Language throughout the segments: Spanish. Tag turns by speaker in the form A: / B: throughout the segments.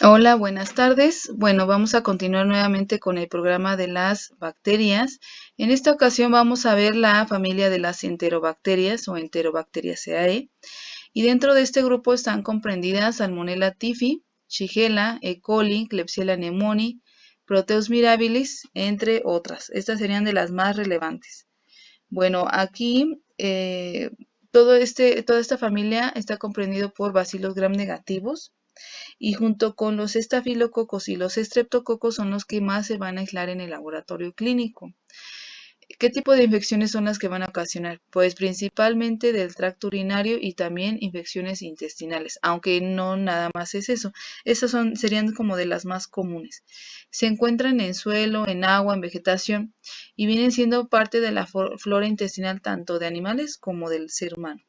A: Hola, buenas tardes. Bueno, vamos a continuar nuevamente con el programa de las bacterias. En esta ocasión vamos a ver la familia de las enterobacterias o Enterobacteriaceae. Y dentro de este grupo están comprendidas Salmonella typhi, Shigella, E. coli, Klebsiella pneumoniae, Proteus mirabilis, entre otras. Estas serían de las más relevantes. Bueno, aquí toda esta familia está comprendido por bacilos gram negativos y junto con los estafilococos y los estreptococos son los que más se van a aislar en el laboratorio clínico. ¿Qué tipo de infecciones son las que van a ocasionar? Pues principalmente del tracto urinario y también infecciones intestinales, aunque no nada más es eso. Esas serían como de las más comunes. Se encuentran en suelo, en agua, en vegetación y vienen siendo parte de la flora intestinal tanto de animales como del ser humano.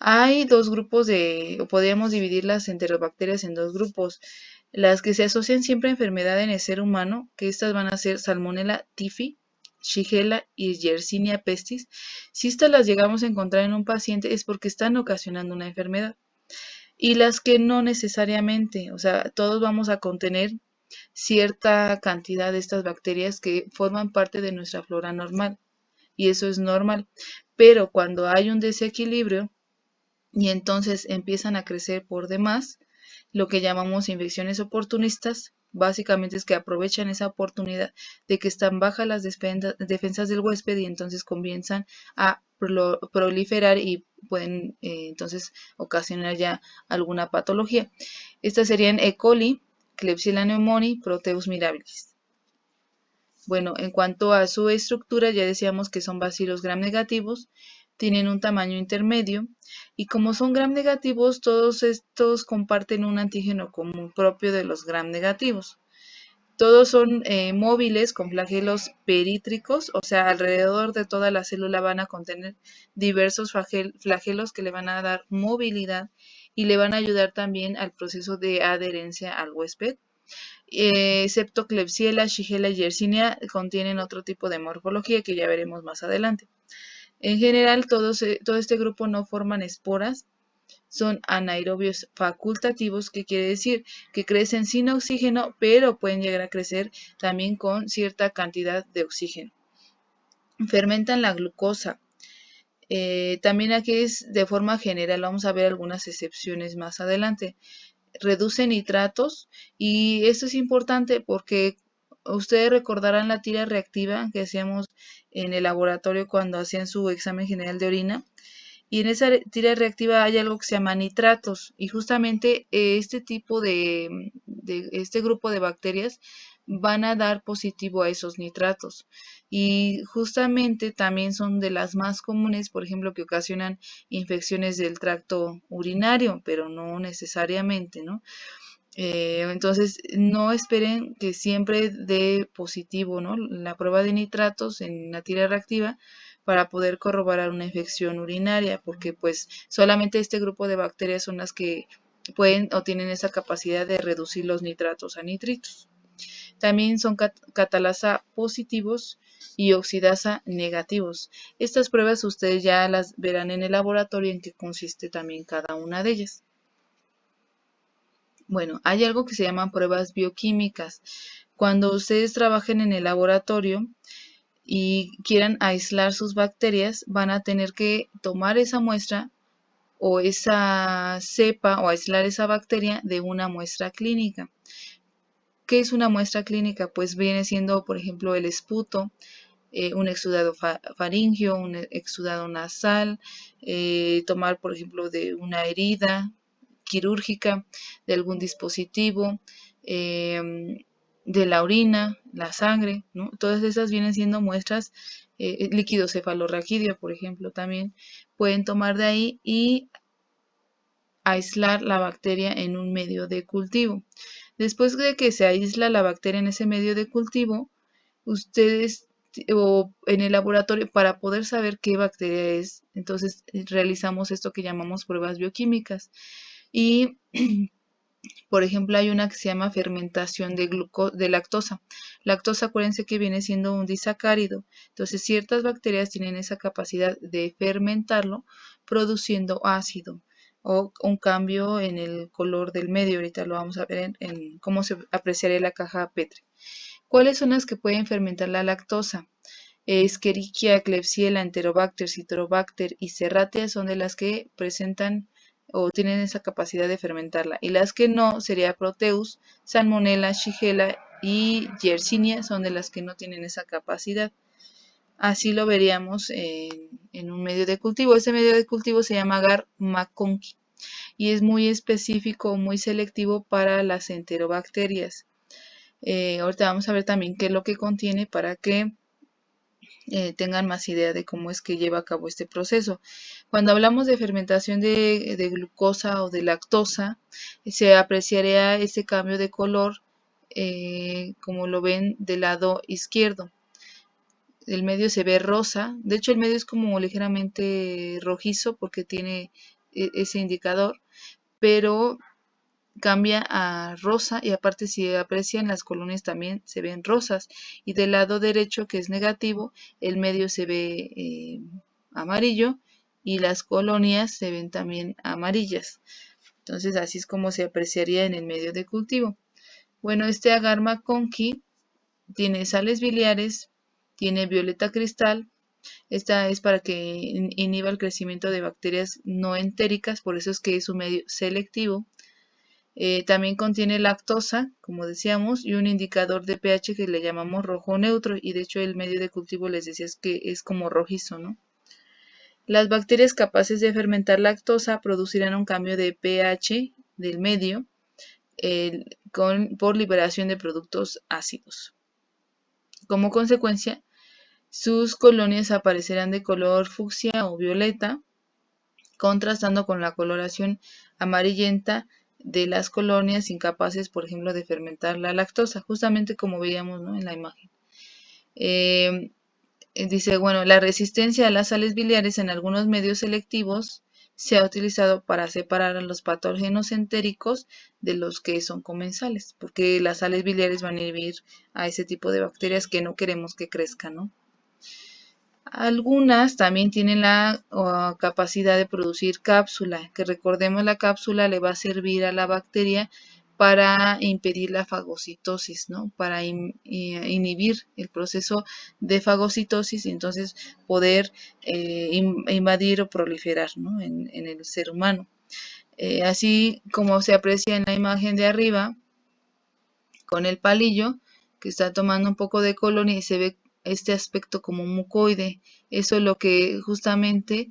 A: Hay dos grupos o podríamos dividir las enterobacterias en dos grupos. Las que se asocian siempre a enfermedad en el ser humano, que estas van a ser Salmonella typhi, Shigella y Yersinia pestis. Si estas las llegamos a encontrar en un paciente es porque están ocasionando una enfermedad. Y las que no necesariamente, o sea, todos vamos a contener cierta cantidad de estas bacterias que forman parte de nuestra flora normal. Y eso es normal. Pero cuando hay un desequilibrio, y entonces empiezan a crecer por demás, lo que llamamos infecciones oportunistas. Básicamente es que aprovechan esa oportunidad de que están bajas las defensas del huésped y entonces comienzan a proliferar y pueden entonces ocasionar ya alguna patología. Estas serían E. coli, Klebsiella pneumoniae, Proteus mirabilis. Bueno, en cuanto a su estructura, ya decíamos que son bacilos gram negativos, tienen un tamaño intermedio y como son gram negativos, todos estos comparten un antígeno común propio de los gram negativos. Todos son móviles con flagelos perítricos, o sea, alrededor de toda la célula van a contener diversos flagelos que le van a dar movilidad y le van a ayudar también al proceso de adherencia al huésped. Excepto Klebsiella, Shigella y Yersinia contienen otro tipo de morfología que ya veremos más adelante. En general, todo este grupo no forman esporas, son anaerobios facultativos, que quiere decir que crecen sin oxígeno, pero pueden llegar a crecer también con cierta cantidad de oxígeno. Fermentan la glucosa. También aquí es de forma general, vamos a ver algunas excepciones más adelante. Reduce nitratos y esto es importante porque ustedes recordarán la tira reactiva que hacíamos en el laboratorio cuando hacían su examen general de orina. Y en esa tira reactiva hay algo que se llama nitratos y justamente este tipo este grupo de bacterias van a dar positivo a esos nitratos y justamente también son de las más comunes, por ejemplo, que ocasionan infecciones del tracto urinario, pero no necesariamente, ¿no? Entonces, no esperen que siempre dé positivo, ¿no? La prueba de nitratos en la tira reactiva para poder corroborar una infección urinaria, porque pues solamente este grupo de bacterias son las que pueden o tienen esa capacidad de reducir los nitratos a nitritos. También son catalasa positivos y oxidasa negativos. Estas pruebas ustedes ya las verán en el laboratorio en qué consiste también cada una de ellas. Bueno, hay algo que se llaman pruebas bioquímicas. Cuando ustedes trabajen en el laboratorio y quieran aislar sus bacterias, van a tener que tomar esa muestra o esa cepa o aislar esa bacteria de una muestra clínica. ¿Qué es una muestra clínica? Pues viene siendo, por ejemplo, el esputo, un exudado faríngeo, un exudado nasal, tomar, por ejemplo, de una herida quirúrgica, de algún dispositivo, de la orina, la sangre, ¿no? Todas esas vienen siendo muestras, líquido cefalorraquídeo, por ejemplo, también pueden tomar de ahí y aislar la bacteria en un medio de cultivo. Después de que se aísla la bacteria en ese medio de cultivo, ustedes o en el laboratorio para poder saber qué bacteria es, entonces realizamos esto que llamamos pruebas bioquímicas. Y por ejemplo, hay una que se llama fermentación de lactosa. Lactosa, acuérdense que viene siendo un disacárido. Entonces, ciertas bacterias tienen esa capacidad de fermentarlo, produciendo ácido. o un cambio en el color del medio. Ahorita lo vamos a ver en cómo se apreciaría la caja Petri. ¿Cuáles son las que pueden fermentar la lactosa? Escherichia, Klebsiella, Enterobacter, Citrobacter y Serratia son de las que presentan o tienen esa capacidad de fermentarla. Y las que no sería Proteus, Salmonella, Shigella y Yersinia son de las que no tienen esa capacidad. Así lo veríamos en un medio de cultivo. Este medio de cultivo se llama agar McConkey y es muy específico, muy selectivo para las enterobacterias. Ahorita vamos a ver también qué es lo que contiene para que tengan más idea de cómo es que lleva a cabo este proceso. Cuando hablamos de fermentación de glucosa o de lactosa, se apreciaría ese cambio de color, como lo ven del lado izquierdo. El medio se ve rosa, de hecho el medio es como ligeramente rojizo porque tiene ese indicador, pero cambia a rosa y aparte si aprecian las colonias también se ven rosas y del lado derecho que es negativo el medio se ve amarillo y las colonias se ven también amarillas. Entonces así es como se apreciaría en el medio de cultivo. Bueno, este agar McConkey tiene sales biliares, tiene violeta cristal. Esta es para que inhiba el crecimiento de bacterias no entéricas, por eso es que es un medio selectivo. También contiene lactosa, como decíamos, y un indicador de pH que le llamamos rojo neutro, y de hecho el medio de cultivo les decía que es como rojizo, ¿no? Las bacterias capaces de fermentar lactosa producirán un cambio de pH del medio por liberación de productos ácidos. Como consecuencia, sus colonias aparecerán de color fucsia o violeta, contrastando con la coloración amarillenta de las colonias incapaces, por ejemplo, de fermentar la lactosa, justamente como veíamos, ¿no?, en la imagen. Dice, bueno, la resistencia a las sales biliares en algunos medios selectivos se ha utilizado para separar a los patógenos entéricos de los que son comensales, porque las sales biliares van a inhibir a ese tipo de bacterias que no queremos que crezcan, ¿no? Algunas también tienen la capacidad de producir cápsula, que recordemos la cápsula le va a servir a la bacteria para impedir la fagocitosis, ¿no? Para inhibir el proceso de fagocitosis y entonces poder invadir o proliferar, ¿no?, en el ser humano. Así como se aprecia en la imagen de arriba, con el palillo, que está tomando un poco de colonia y se ve este aspecto como mucoide. Eso es lo que justamente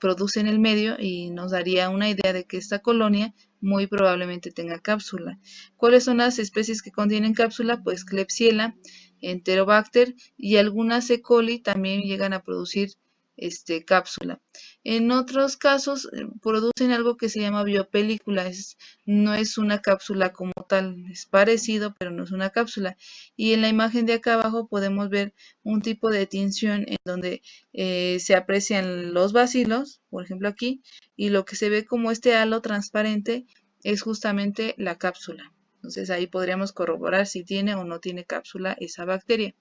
A: produce en el medio y nos daría una idea de que esta colonia muy probablemente tenga cápsula. ¿Cuáles son las especies que contienen cápsula? Pues Klebsiella, Enterobacter y algunas E. coli también llegan a producir cápsula. En otros casos producen algo que se llama biopelícula, no es una cápsula como tal, es parecido pero no es una cápsula. Y en la imagen de acá abajo podemos ver un tipo de tinción en donde se aprecian los bacilos, por ejemplo aquí, y lo que se ve como este halo transparente es justamente la cápsula. Entonces ahí podríamos corroborar si tiene o no tiene cápsula esa bacteria.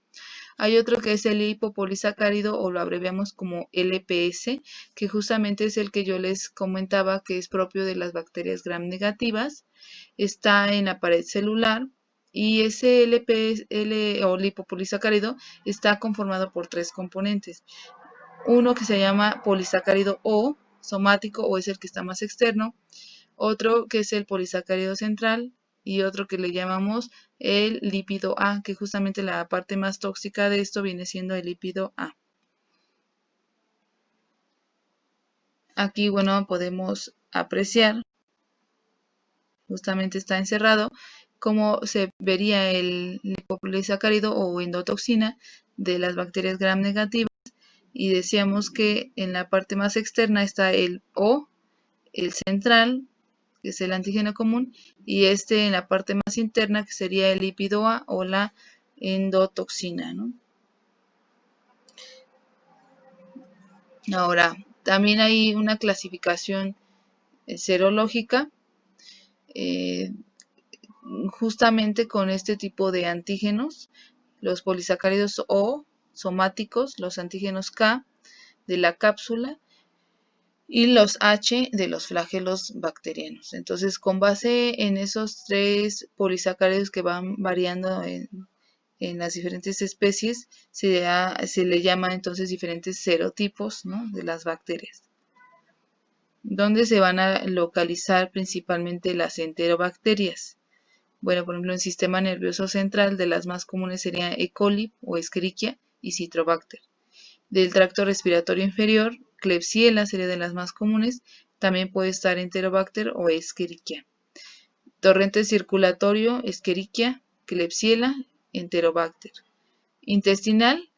A: Hay otro que es el lipopolisacárido o lo abreviamos como LPS, que justamente es el que yo les comentaba que es propio de las bacterias gram negativas. Está en la pared celular y ese LPS o lipopolisacárido está conformado por tres componentes. Uno que se llama polisacárido O, somático, o es el que está más externo. Otro que es el polisacárido central y otro que le llamamos el lípido A, que justamente la parte más tóxica de esto viene siendo el lípido A. Aquí, bueno, podemos apreciar, justamente está encerrado, cómo se vería el lipopolisacárido o endotoxina de las bacterias gram negativas. Y decíamos que en la parte más externa está el O, el central, que es el antígeno común, y en la parte más interna, que sería el lípido A o la endotoxina, ¿no? Ahora, también hay una clasificación serológica, eh, justamente con este tipo de antígenos, los polisacáridos O somáticos, los antígenos K de la cápsula, y los H de los flagelos bacterianos. Entonces, con base en esos 3 polisacáridos que van variando en las diferentes especies, se le llama entonces diferentes serotipos, ¿no?, de las bacterias, donde se van a localizar principalmente las enterobacterias. Bueno, por ejemplo, en el sistema nervioso central, de las más comunes serían E. coli o Escherichia y Citrobacter. Del tracto respiratorio inferior, Klebsiella sería de las más comunes, también puede estar Enterobacter o Escherichia. Torrente circulatorio, Escherichia, Klebsiella, Enterobacter. Intestinal,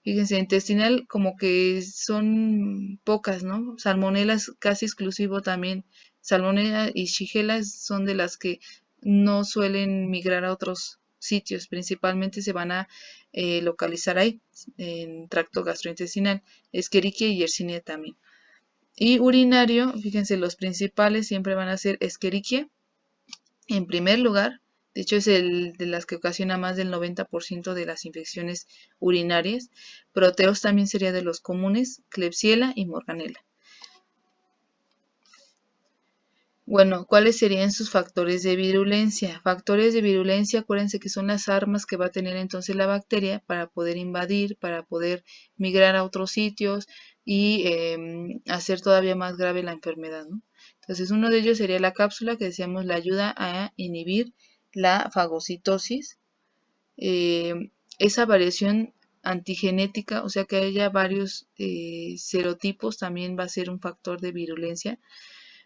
A: fíjense, intestinal como que son pocas, ¿no? Salmonella es casi exclusivo también. Salmonella y Shigella son de las que no suelen migrar a otros sitios, principalmente se van a localizar ahí, en tracto gastrointestinal, Escherichia y Yersinia también. Y urinario, fíjense, los principales siempre van a ser Escherichia en primer lugar. De hecho, es el de las que ocasiona más del 90% de las infecciones urinarias. Proteus también sería de los comunes, Klebsiella y Morganella. Bueno, ¿cuáles serían sus factores de virulencia? Factores de virulencia, acuérdense que son las armas que va a tener entonces la bacteria para poder invadir, para poder migrar a otros sitios y hacer todavía más grave la enfermedad, ¿no? Entonces, uno de ellos sería la cápsula, que decíamos la ayuda a inhibir la fagocitosis. Esa variación antigenética, o sea que haya varios serotipos, también va a ser un factor de virulencia.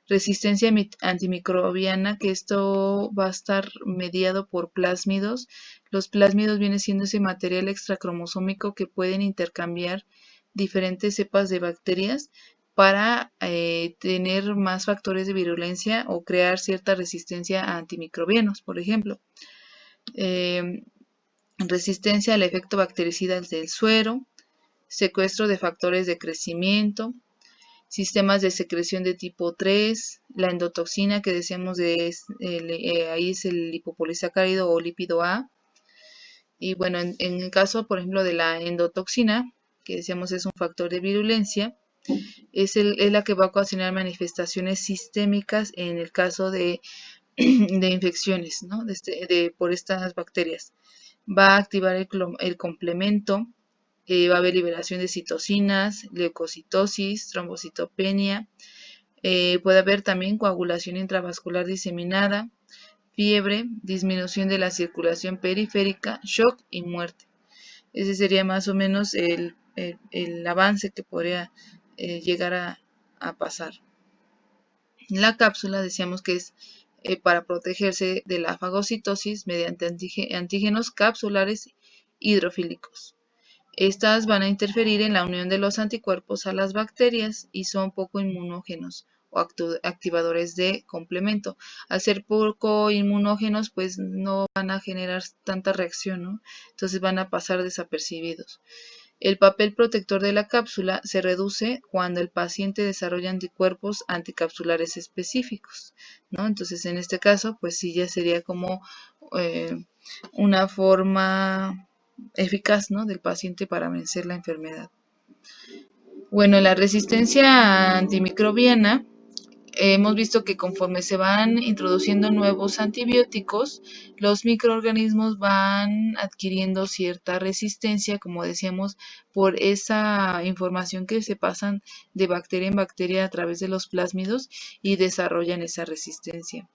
A: Resistencia antimicrobiana, que esto va a estar mediado por plásmidos. Los plásmidos vienen siendo ese material extracromosómico que pueden intercambiar diferentes cepas de bacterias para tener más factores de virulencia o crear cierta resistencia a antimicrobianos, por ejemplo. Resistencia al efecto bactericida del suero, secuestro de factores de crecimiento, sistemas de secreción de tipo 3, la endotoxina que decíamos ahí es el lipopolisacárido o lípido A. Y bueno, en el caso, por ejemplo, de la endotoxina, que decíamos es un factor de virulencia, es la que va a ocasionar manifestaciones sistémicas en el caso de infecciones, ¿no?, por estas bacterias. Va a activar el complemento, va a haber liberación de citocinas, leucocitosis, trombocitopenia, puede haber también coagulación intravascular diseminada, fiebre, disminución de la circulación periférica, shock y muerte. Ese sería más o menos el avance que podría llegar a pasar. La cápsula decíamos que es para protegerse de la fagocitosis mediante antígenos capsulares hidrofílicos. Estas van a interferir en la unión de los anticuerpos a las bacterias y son poco inmunógenos o activadores de complemento. Al ser poco inmunógenos, pues no van a generar tanta reacción, ¿no? Entonces van a pasar desapercibidos. El papel protector de la cápsula se reduce cuando el paciente desarrolla anticuerpos anticapsulares específicos, ¿no? Entonces, en este caso, pues sí, ya sería como una forma eficaz, ¿no?, del paciente para vencer la enfermedad. Bueno, la resistencia antimicrobiana, hemos visto que conforme se van introduciendo nuevos antibióticos, los microorganismos van adquiriendo cierta resistencia, como decíamos, por esa información que se pasan de bacteria en bacteria a través de los plásmidos y desarrollan esa resistencia.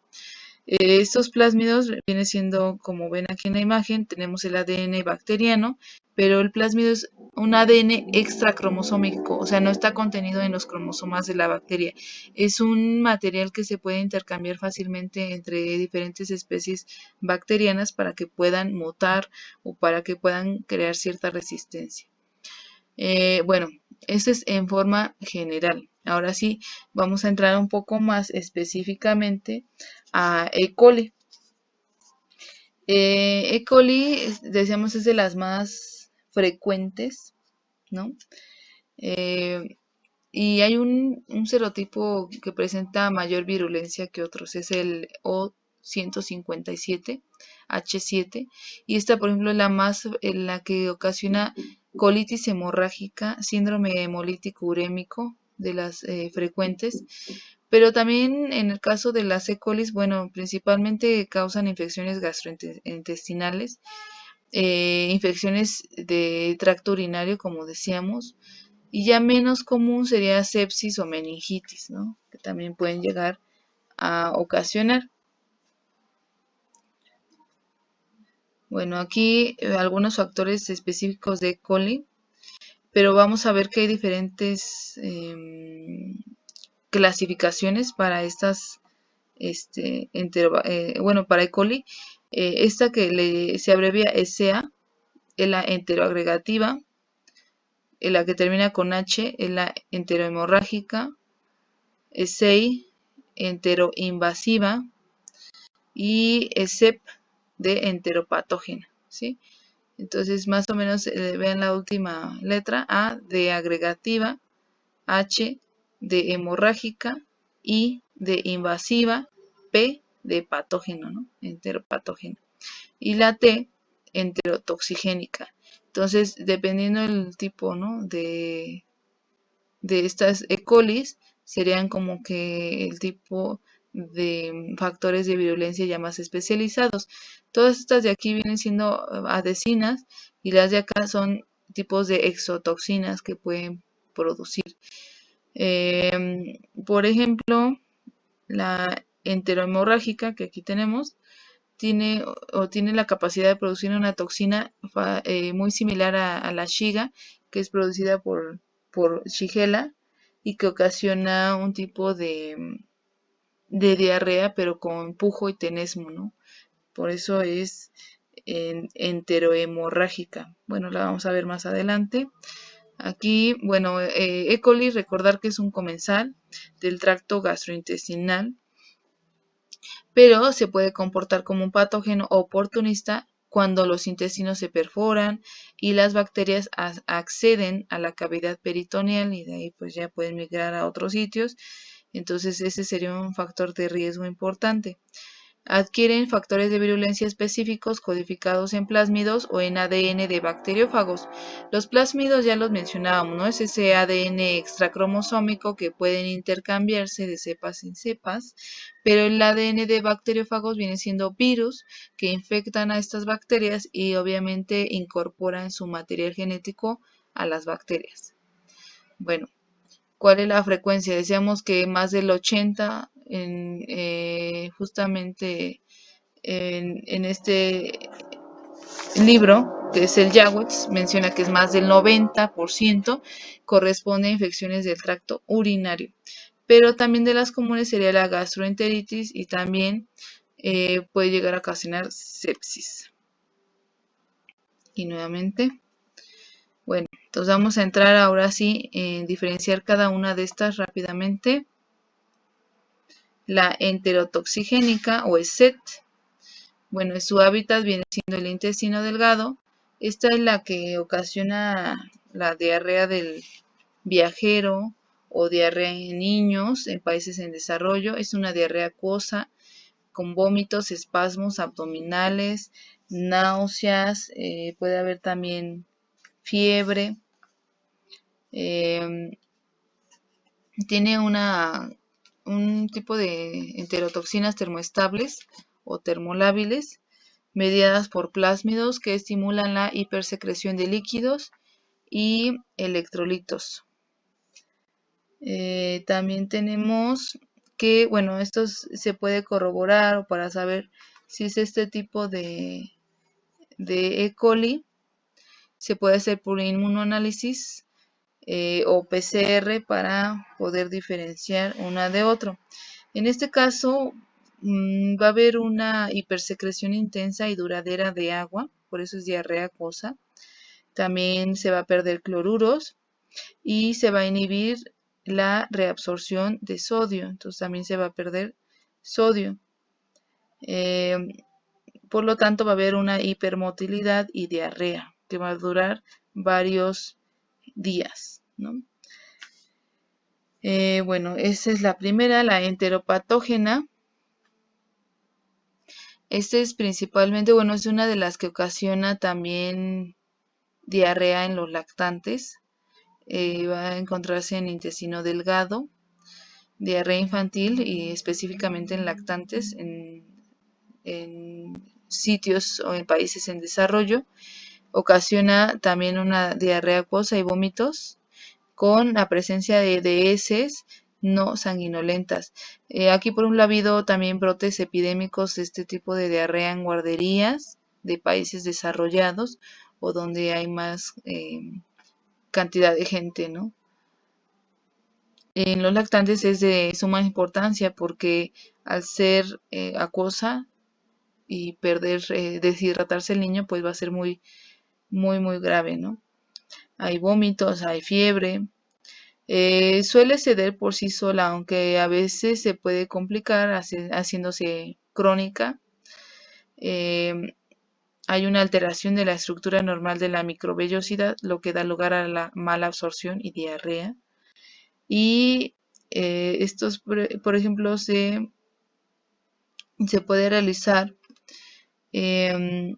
A: Estos plásmidos vienen siendo, como ven aquí en la imagen, tenemos el ADN bacteriano, pero el plásmido es un ADN extracromosómico, o sea, no está contenido en los cromosomas de la bacteria. Es un material que se puede intercambiar fácilmente entre diferentes especies bacterianas para que puedan mutar o para que puedan crear cierta resistencia. Bueno, esto es en forma general. Ahora sí, vamos a entrar un poco más específicamente a E. coli. E. coli, decíamos, es de las más frecuentes, ¿no? Y hay un serotipo que presenta mayor virulencia que otros, es el O157, H7, y esta, por ejemplo, es la que ocasiona colitis hemorrágica, síndrome hemolítico urémico, frecuentes. Pero también en el caso de las E. coli, bueno, principalmente causan infecciones gastrointestinales, infecciones de tracto urinario, como decíamos, y ya menos común sería sepsis o meningitis, ¿no? Que también pueden llegar a ocasionar. Bueno, aquí algunos factores específicos de E. coli, pero vamos a ver que hay diferentes clasificaciones para estas, bueno, para E. coli. Esta que se abrevia ESEA es la enteroagregativa, la que termina con H es la enterohemorrágica, ESEI enteroinvasiva y ESEP de enteropatógena, ¿sí? Entonces, más o menos vean la última letra, A de agregativa, H de hemorrágica, I de invasiva, P de patógeno, ¿no? Enteropatógeno. Y la T, enterotoxigénica. Entonces, dependiendo del tipo, ¿no? de estas E. coli, serían como que el tipo de factores de virulencia ya más especializados. Todas estas de aquí vienen siendo adhesinas y las de acá son tipos de exotoxinas que pueden producir. Por ejemplo, la enterohemorrágica que aquí tenemos tiene la capacidad de producir una toxina muy similar a la Shiga, que es producida por Shigella y que ocasiona un tipo de diarrea, pero con pujo y tenesmo, ¿no? Por eso es enterohemorrágica. Bueno, la vamos a ver más adelante. Aquí, bueno, E. coli, recordar que es un comensal del tracto gastrointestinal, pero se puede comportar como un patógeno oportunista cuando los intestinos se perforan y las bacterias acceden a la cavidad peritoneal y de ahí pues ya pueden migrar a otros sitios. Entonces ese sería un factor de riesgo importante. Adquieren factores de virulencia específicos codificados en plásmidos o en ADN de bacteriófagos. Los plásmidos ya los mencionábamos, ¿no? Es ese ADN extracromosómico que pueden intercambiarse de cepas en cepas, pero el ADN de bacteriófagos viene siendo virus que infectan a estas bacterias y obviamente incorporan su material genético a las bacterias. Bueno, ¿cuál es la frecuencia? Decíamos que más del 80 justamente en este libro, que es el Yawex, menciona que es más del 90% corresponde a infecciones del tracto urinario. Pero también de las comunes sería la gastroenteritis y también puede llegar a ocasionar sepsis. Y nuevamente, bueno, entonces vamos a entrar ahora sí en diferenciar cada una de estas rápidamente. La enterotoxigénica o ESET, bueno, su hábitat viene siendo el intestino delgado. Esta es la que ocasiona la diarrea del viajero o diarrea en niños en países en desarrollo. Es una diarrea acuosa con vómitos, espasmos abdominales, náuseas, puede haber también fiebre. Tiene un tipo de enterotoxinas termoestables o termolábiles mediadas por plásmidos que estimulan la hipersecreción de líquidos y electrolitos. También tenemos que, bueno, esto se puede corroborar para saber si es este tipo de E. coli. Se puede hacer por inmunoanálisis o PCR para poder diferenciar una de otro. En este caso va a haber una hipersecreción intensa y duradera de agua, por eso es diarrea acuosa. También se va a perder cloruros y se va a inhibir la reabsorción de sodio, entonces también se va a perder sodio. Por lo tanto va a haber una hipermotilidad y diarrea que va a durar varios días, ¿no? Bueno, esa es la primera, la enteropatógena. Esta es principalmente, bueno, es una de las que ocasiona también diarrea en los lactantes. va a encontrarse en intestino delgado, diarrea infantil y específicamente en lactantes en sitios o en países en desarrollo. Ocasiona también una diarrea acuosa y vómitos con la presencia de heces no sanguinolentas. Aquí por un lado ha habido también brotes epidémicos de este tipo de diarrea en guarderías de países desarrollados o donde hay más cantidad de gente, ¿no? En los lactantes es de suma importancia porque al ser acuosa y perder, deshidratarse el niño, pues va a ser muy grave, ¿no? Hay vómitos, hay fiebre. Suele ceder por sí sola, aunque a veces se puede complicar haciéndose crónica. Eh, Hay una alteración de la estructura normal de la microvellosidad, lo que da lugar a la mala absorción y diarrea. Y estos, por ejemplo, se puede realizar, eh,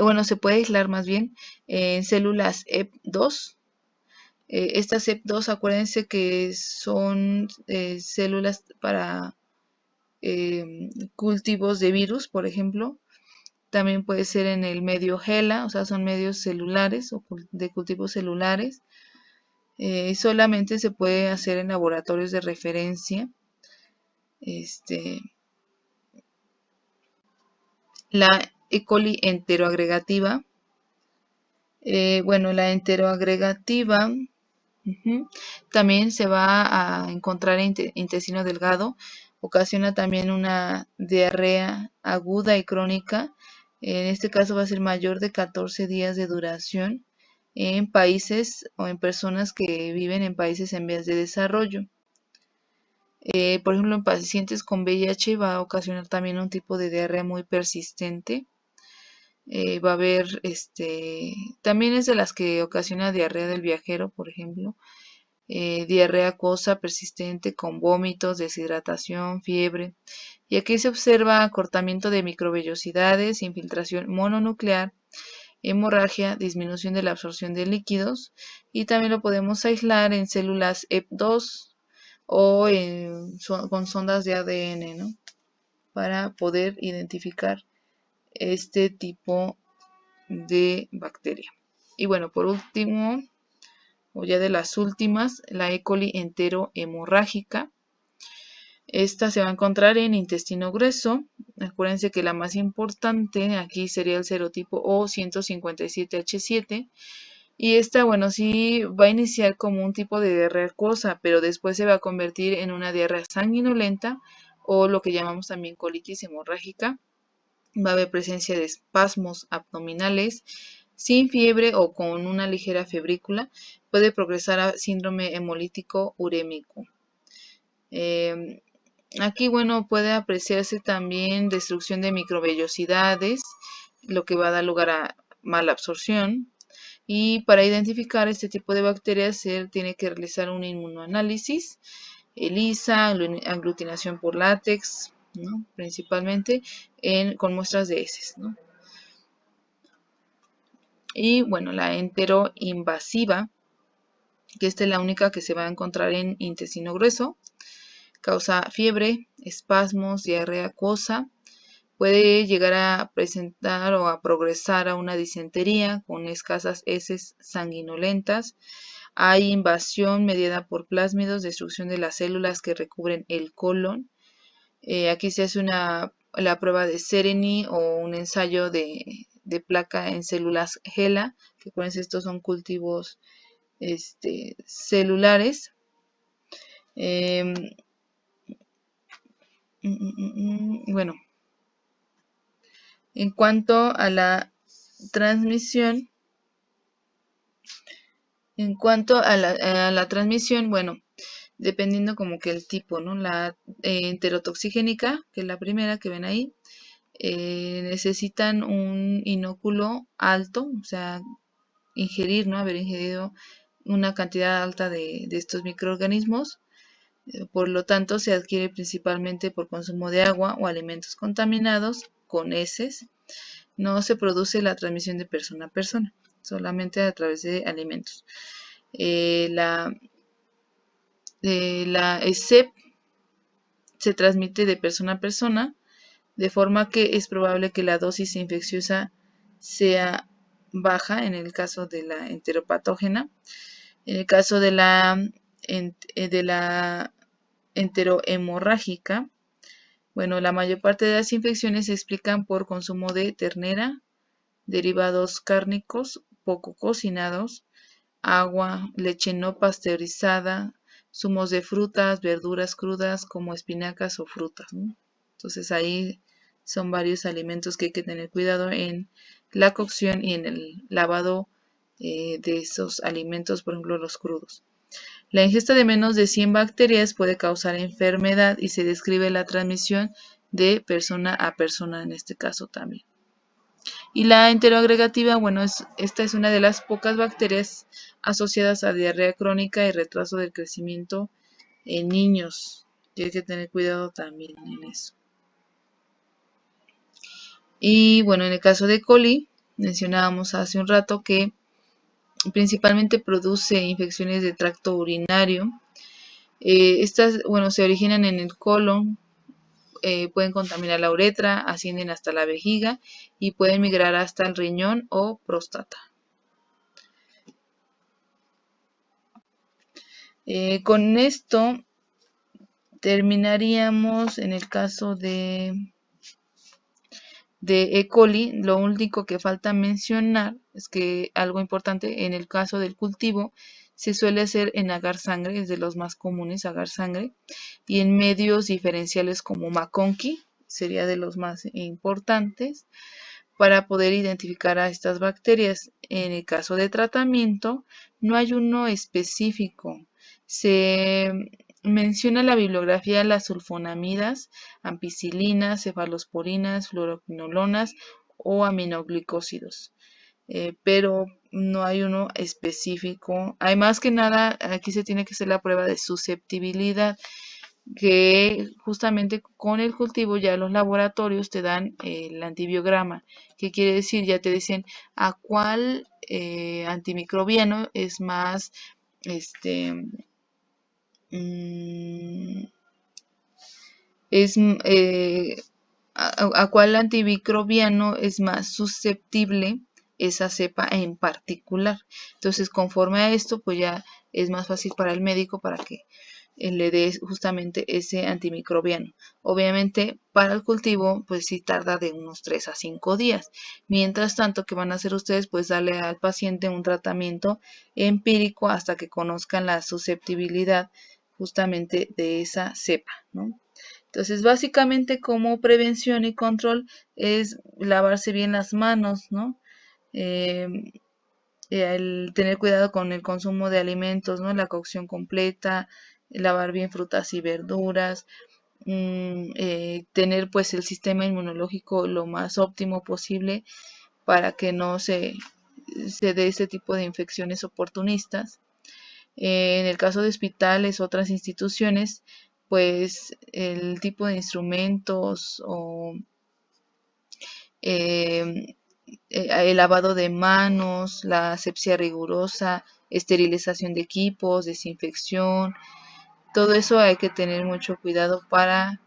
A: bueno, se puede aislar más bien en células EP2. Estas EP2, acuérdense que son células para cultivos de virus, por ejemplo. También puede ser en el medio HeLa, o sea, son medios celulares o de cultivos celulares. Solamente se puede hacer en laboratorios de referencia. Este, la E. coli enteroagregativa. Bueno, la enteroagregativa también se va a encontrar en intestino delgado. Ocasiona también una diarrea aguda y crónica. En este caso va a ser mayor de 14 días de duración en países o en personas que viven en países en vías de desarrollo. Por ejemplo, en pacientes con VIH va a ocasionar también un tipo de diarrea muy persistente. Va a haber, también es de las que ocasiona diarrea del viajero, por ejemplo. Diarrea acuosa persistente con vómitos, deshidratación, fiebre. Y aquí se observa acortamiento de microvellosidades, infiltración mononuclear, hemorragia, disminución de la absorción de líquidos y también lo podemos aislar en células EP2 o con sondas de ADN, ¿no? Para poder identificar este tipo de bacteria. Y bueno, por último, o ya de las últimas, la E. coli enterohemorrágica. Esta se va a encontrar en intestino grueso. Acuérdense que la más importante aquí sería el serotipo O157H7. Y esta, bueno, sí va a iniciar como un tipo de diarrea acuosa, pero después se va a convertir en una diarrea sanguinolenta o lo que llamamos también colitis hemorrágica. Va a haber presencia de espasmos abdominales, sin fiebre o con una ligera febrícula. Puede progresar a síndrome hemolítico urémico. Aquí, bueno, puede apreciarse también destrucción de microvellosidades, lo que va a dar lugar a mala absorción. Y para identificar este tipo de bacterias se tiene que realizar un inmunoanálisis, ELISA, aglutinación por látex, ¿no? Principalmente con muestras de heces, ¿no? Y bueno, la enteroinvasiva, que esta es la única que se va a encontrar en intestino grueso, causa fiebre, espasmos, diarrea acuosa. Puede llegar a presentar o a progresar a una disentería con escasas heces sanguinolentas. Hay invasión mediada por plásmidos, destrucción de las células que recubren el colon. Aquí se hace la prueba de Sereny o un ensayo de placa en células HeLa, que acuérdense, estos son cultivos celulares. Bueno, en cuanto a la transmisión, bueno, dependiendo como que el tipo, ¿no? La enterotoxigénica, que es la primera que ven ahí, necesitan un inóculo alto, o sea, ingerir, ¿no? Haber ingerido una cantidad alta de estos microorganismos. Por lo tanto, se adquiere principalmente por consumo de agua o alimentos contaminados con heces. No se produce la transmisión de persona a persona. solamente a través de alimentos. La ESEP se transmite de persona a persona, de forma que es probable que la dosis infecciosa sea baja en el caso de la enteropatógena. En el caso de la enterohemorrágica, bueno, la mayor parte de las infecciones se explican por consumo de ternera, derivados cárnicos poco cocinados, agua, leche no pasteurizada, zumos de frutas, verduras crudas como espinacas o frutas, ¿no? Entonces ahí son varios alimentos que hay que tener cuidado en la cocción y en el lavado de esos alimentos, por ejemplo los crudos. La ingesta de menos de 100 bacterias puede causar enfermedad y se describe la transmisión de persona a persona en este caso también. Y la enteroagregativa, bueno, esta es una de las pocas bacterias asociadas a diarrea crónica y retraso del crecimiento en niños. Y hay que tener cuidado también en eso. Y bueno, en el caso de coli, mencionábamos hace un rato que principalmente produce infecciones de tracto urinario. Estas, bueno, se originan en el colon, pueden contaminar la uretra, ascienden hasta la vejiga y pueden migrar hasta el riñón o próstata. Con esto terminaríamos en el caso de E. coli. Lo único que falta mencionar es que algo importante en el caso del cultivo se suele hacer en agar sangre, es de los más comunes agar sangre, y en medios diferenciales como McConkey sería de los más importantes para poder identificar a estas bacterias. En el caso de tratamiento no hay uno específico. Se menciona la bibliografía las sulfonamidas, ampicilinas, cefalosporinas, fluoroquinolonas o aminoglicósidos. Pero no hay uno específico. Además que nada, aquí se tiene que hacer la prueba de susceptibilidad, que justamente con el cultivo ya los laboratorios te dan el antibiograma, que quiere decir, ya te dicen a cuál antimicrobiano es más, es a cuál antimicrobiano es más susceptible esa cepa en particular. Entonces, conforme a esto, pues ya es más fácil para el médico para que le dé justamente ese antimicrobiano. Obviamente, para el cultivo, pues sí tarda de unos 3 a 5 días. Mientras tanto, ¿qué van a hacer ustedes? Pues darle al paciente un tratamiento empírico hasta que conozcan la susceptibilidad justamente de esa cepa, ¿no? Entonces, básicamente como prevención y control es lavarse bien las manos, ¿no? El tener cuidado con el consumo de alimentos, ¿no? La cocción completa, lavar bien frutas y verduras, tener pues el sistema inmunológico lo más óptimo posible para que no se dé ese tipo de infecciones oportunistas. En el caso de hospitales, otras instituciones, pues el tipo de instrumentos o eh, el lavado de manos, la asepsia rigurosa, esterilización de equipos, desinfección, todo eso hay que tener mucho cuidado para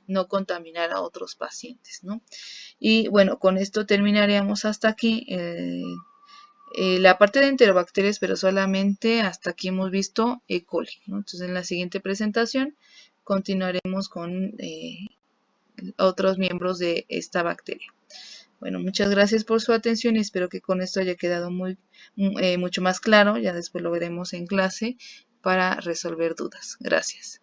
A: no contaminar a otros pacientes, ¿no? Y bueno, con esto terminaríamos hasta aquí la parte de enterobacterias, pero solamente hasta aquí hemos visto E. coli, ¿no? Entonces en la siguiente presentación continuaremos con otros miembros de esta bacteria. Bueno, muchas gracias por su atención y espero que con esto haya quedado mucho más claro. Ya después lo veremos en clase para resolver dudas. Gracias.